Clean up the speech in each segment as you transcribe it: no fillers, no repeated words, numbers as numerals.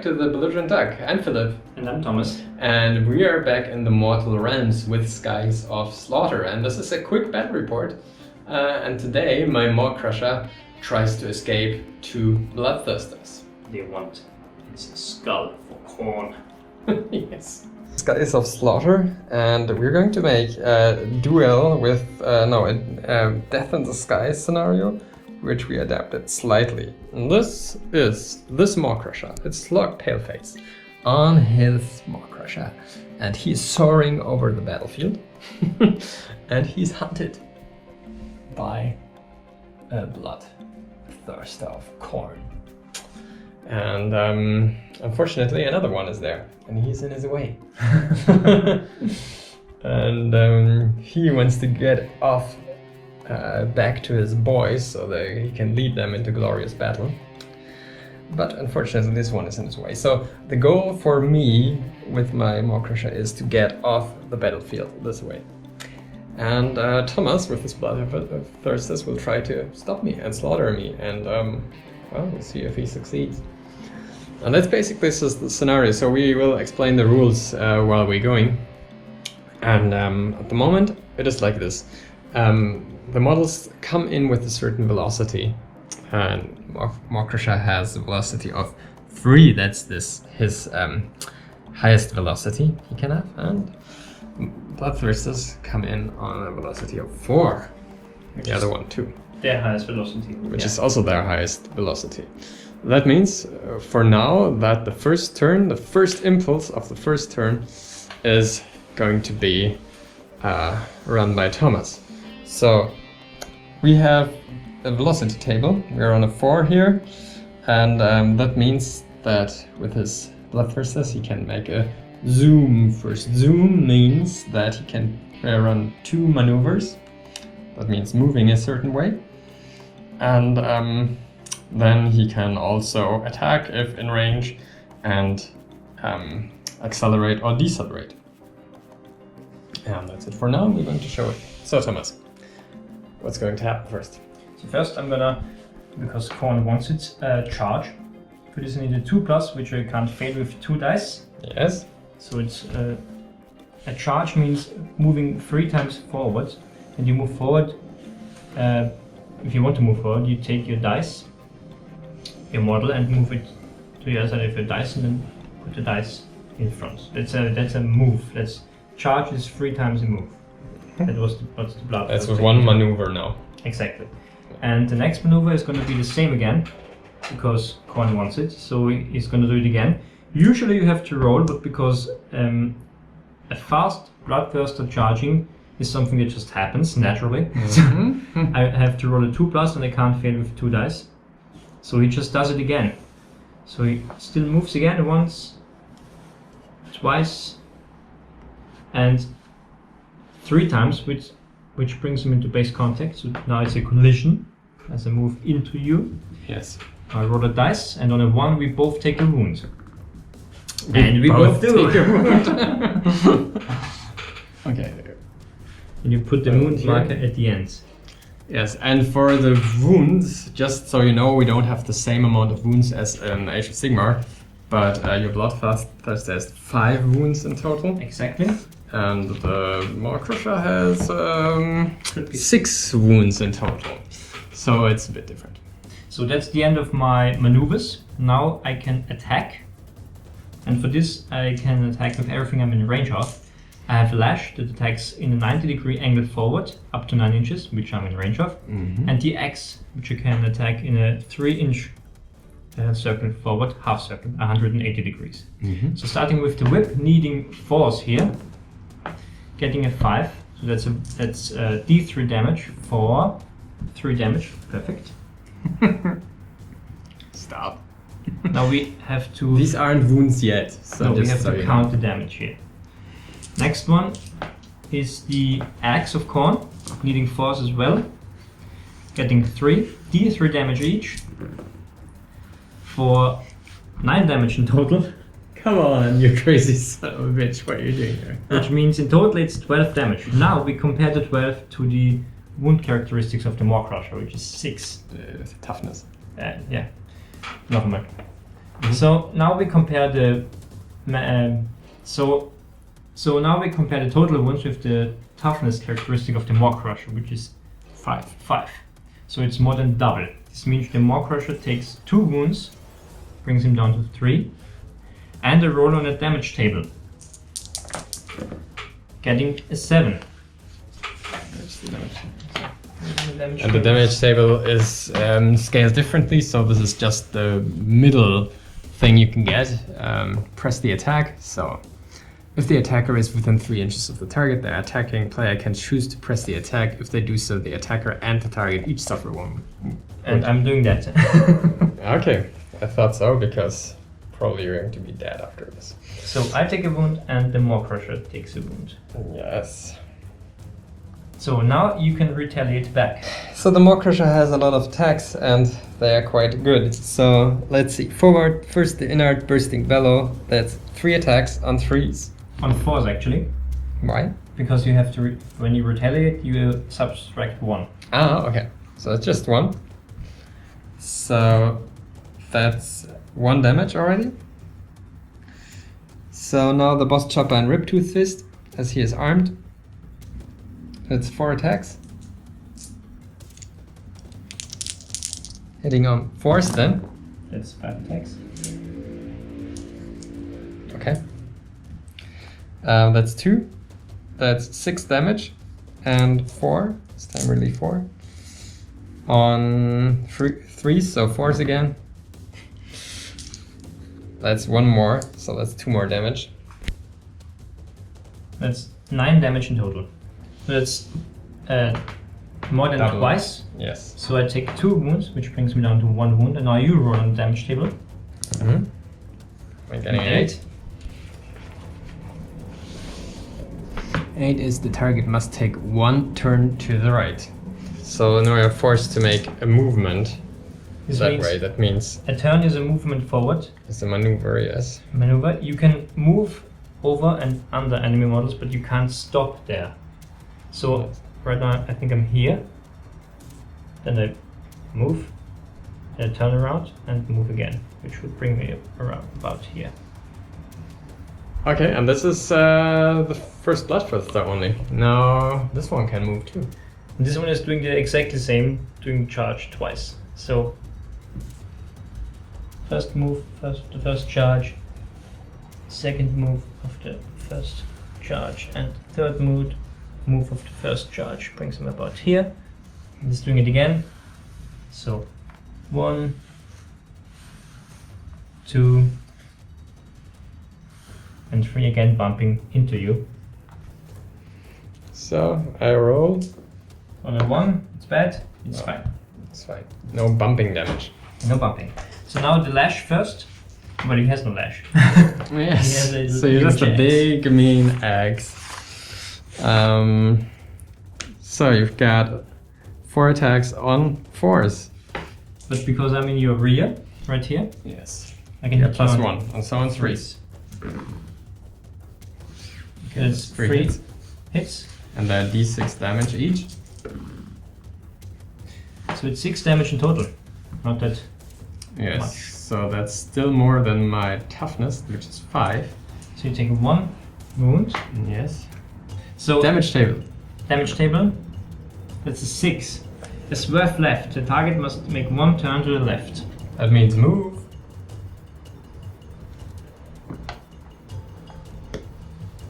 to the Belligerent Duck. I'm Philip. And I'm Thomas. And we are back in the mortal realms with Skies of Slaughter. And this is a quick battle report. And today my Maw Krusha tries to escape to Bloodthirsters. They want his skull for corn. Yes. Skies of Slaughter, and we're going to make a duel with a Death in the Sky scenario, which we adapted slightly. And this is this Maw Krusha. It's Slug Paleface on his Maw Krusha, and he's soaring over the battlefield, and he's hunted by a bloodthirster of corn. And unfortunately, another one is there, and he's in his way. And he wants to get off back to his boys so that he can lead them into glorious battle. But unfortunately, this one is in his way. So the goal for me with my Maw Krusha is to get off the battlefield this way. And Thomas, with his Bloodthirsters, will try to stop me and slaughter me. And well, we'll see if he succeeds. And that's basically just the scenario. So we will explain the rules while we're going. And at the moment, it is like this. The models come in with a certain velocity. And Maw Krusha has a velocity of 3. That's his highest velocity he can have. And Bloodthirsters come in on a velocity of 4. The other one too. Their highest velocity. Which is also their highest velocity. That means, for now, that the first impulse of the first turn is going to be run by Thomas. So, we have a velocity table. We're on a 4 here, and that means that with his Bloodthirsters he can make a zoom first. Zoom means that he can run 2 maneuvers. That means moving a certain way. And then he can also attack if in range and accelerate or decelerate. And that's it for now. We're going to show it. So Thomas, what's going to happen first? So first I'm gonna, because corn wants it, charge. For this I need a 2+, which I can't fail with 2 dice. Yes. So it's a charge means moving 3 times forward, and you move forward. If you want to move forward, you take your dice, your model, and move it to the other side of your dice, and then put the dice in front. That's a move. That's charge is 3 times a move. That was what's the blood. That's with 1 maneuver now. Exactly. And the next maneuver is going to be the same again, because Korn wants it, so he's going to do it again. Usually you have to roll, but because a fast Bloodthirster charging is something that just happens naturally. Mm-hmm. I have to roll a 2+, and I can't fail with 2 dice. So he just does it again. So he still moves again once, twice, and 3 times, which brings him into base contact. So now it's a collision as I move into you. Yes. I roll a dice, and on a 1 we both take a wound. And we both do. Take a wound. Okay. And you put the wound marker at the end. Yes, and for the wounds, just so you know, we don't have the same amount of wounds as in Age of Sigmar, but your Bloodthirster has 5 wounds in total. Exactly. And the Maw Krusha has 6 wounds in total. So it's a bit different. So that's the end of my maneuvers. Now I can attack. And for this I can attack with everything I'm in range of. I have Lash that attacks in a 90-degree angle forward, up to 9 inches, which I'm in range of. Mm-hmm. And the Axe, which I can attack in a 3-inch circle forward, half circle, 180 degrees. Mm-hmm. So starting with the whip, needing force here, getting a 5. So that's D3 damage for 3 damage. Perfect. Stop. Now we have to... These aren't wounds yet. So we have to count the damage here. Next one is the Axe of Korn, needing force as well. Getting 3, D3 damage each, for 9 damage in total. Come on, you crazy son of a bitch, what are you doing here? Which means in total it's 12 damage. Now we compare the 12 to the wound characteristics of the Maw Krusha, which is 6. Toughness. Yeah, nothing much. So now we compare the so now we compare the total wounds with the toughness characteristic of the Maw Krusha, which is 5. So it's more than double. This means the Maw Krusha takes 2 wounds, brings him down to 3, and a roll on a damage table, getting a 7. That's the damage. And the damage table is scaled differently, so this is just the middle thing you can get. Press the attack. So if the attacker is within 3 inches of the target, the attacking player can choose to press the attack. If they do so, the attacker and the target each suffer 1. And I'm doing that. Okay, I thought so, because probably you're going to be dead after this. So I take a wound and the Maw Krusha takes a wound. Yes. So now you can retaliate back. So the Maw Krusha has a lot of attacks and they are quite good. So let's see. Forward, first the inert bursting bellow. That's 3 attacks on 3s. On 4s actually. Why? Because you have to, when you retaliate, you subtract 1. Ah, okay. So it's just 1. So that's 1 damage already. So now the boss chopper and riptooth fist, as he is armed. That's 4 attacks. Hitting on 4s then. That's 5 attacks. Okay. That's 2. That's 6 damage. And 4. This time really 4. On 3, so 4s again. That's 1 more, so that's 2 more damage. That's 9 damage in total. That's more than Double. twice. Yes. So I take 2 wounds, which brings me down to 1 wound. And now you roll on the damage table. Mm-hmm. I'm getting 8. 8 is the target must take 1 turn to the right. So now you're forced to make a movement This that means way. That means a turn is a movement forward. it's a maneuver, yes. Maneuver. You can move over and under enemy models, but you can't stop there. So right now I think I'm here. Then I move, then I turn around and move again, which would bring me around about here. Okay, and this is the first Bloodthirster only. Now this one can move too. And this one is doing the exactly same, doing charge twice. So first move, the first charge, second move of the first charge, and third move of the first charge brings him about here. And it's doing it again. So 1, 2, and 3 again, bumping into you. So I roll. On a 1, it's bad. It's fine. It's fine. No bumping damage. No bumping. So now the lash first. But he has no lash. Yes. He has a So you're just a huge big mean axe. So you've got 4 attacks on 4s. But because I'm in your rear, right here, Yes. I can Yeah, hit plus you 1 and so on 3s. It's 3 3 hits. hits. And then d6 damage each. So it's 6 damage in total. Not that Yes. much. So that's still more than my toughness, which is 5. So you take 1 wound. Yes. So Damage table. damage table. That's a 6. A swerve left. The target must make 1 turn to the left. That means move.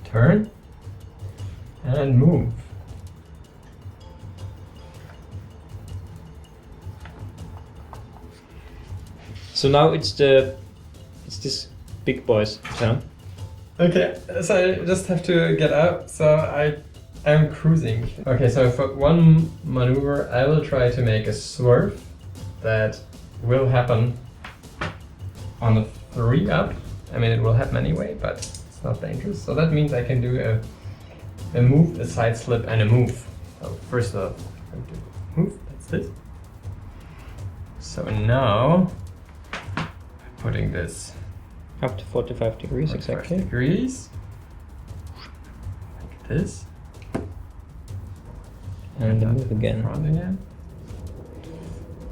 Turn. And move. So now it's this big boy's turn. Okay, so I just have to get up. So I'm cruising. Okay, so for 1 maneuver, I will try to make a swerve that will happen on a 3 up. I mean, it will happen anyway, but it's not dangerous. So that means I can do a move, a side slip, and a move. So first off, I'm going to move. That's this. So now, I'm putting this Up to 45 degrees, 45 degrees. Like this. And then move again, Front again.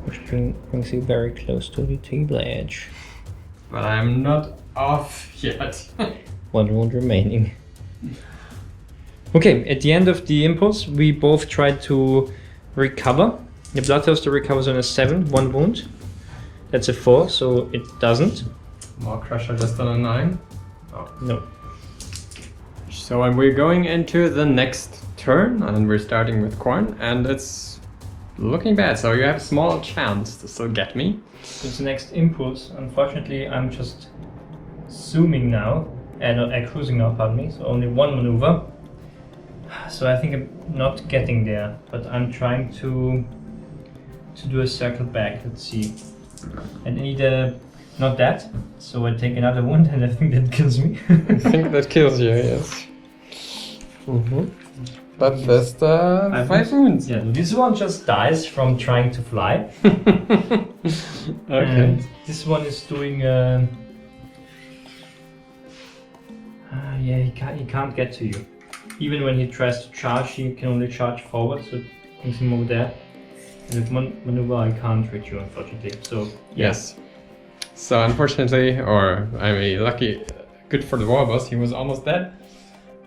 which brings you very close to the table edge. but I'm not off yet. 1 wound remaining. Okay, at the end of the impulse, we both try to recover. The Bloodthirster recovers on a 7, 1 wound. That's a 4, so it doesn't. Maw Krusha just on a 9. Oh. No. So we're going into the next turn, and we're starting with Korn, and it's looking bad. So you have a small chance to still get me. It's the next impulse. Unfortunately, I'm just zooming now, and cruising now, pardon me. So only 1 maneuver. So I think I'm not getting there, but I'm trying to do a circle back. Let's see. And I need a not that. So I take another wound, and I think that kills me. I think that kills you, yes. But there's the 5 wounds. Yeah, this one just dies from trying to fly. Okay. And this one is doing. Yeah, he can't get to you. Even when he tries to charge, he can only charge forward, so it brings him over there. And with one maneuver, I can't reach you, unfortunately. So yeah. Yes. So unfortunately, or I mean, lucky, good for the war boss, he was almost dead.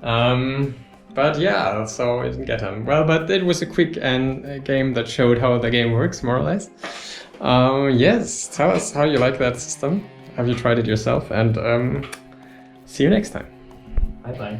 But yeah, so I didn't get him. Well, but it was a quick game that showed how the game works, more or less. Yes, tell us how you like that system. Have you tried it yourself? And see you next time. Bye bye.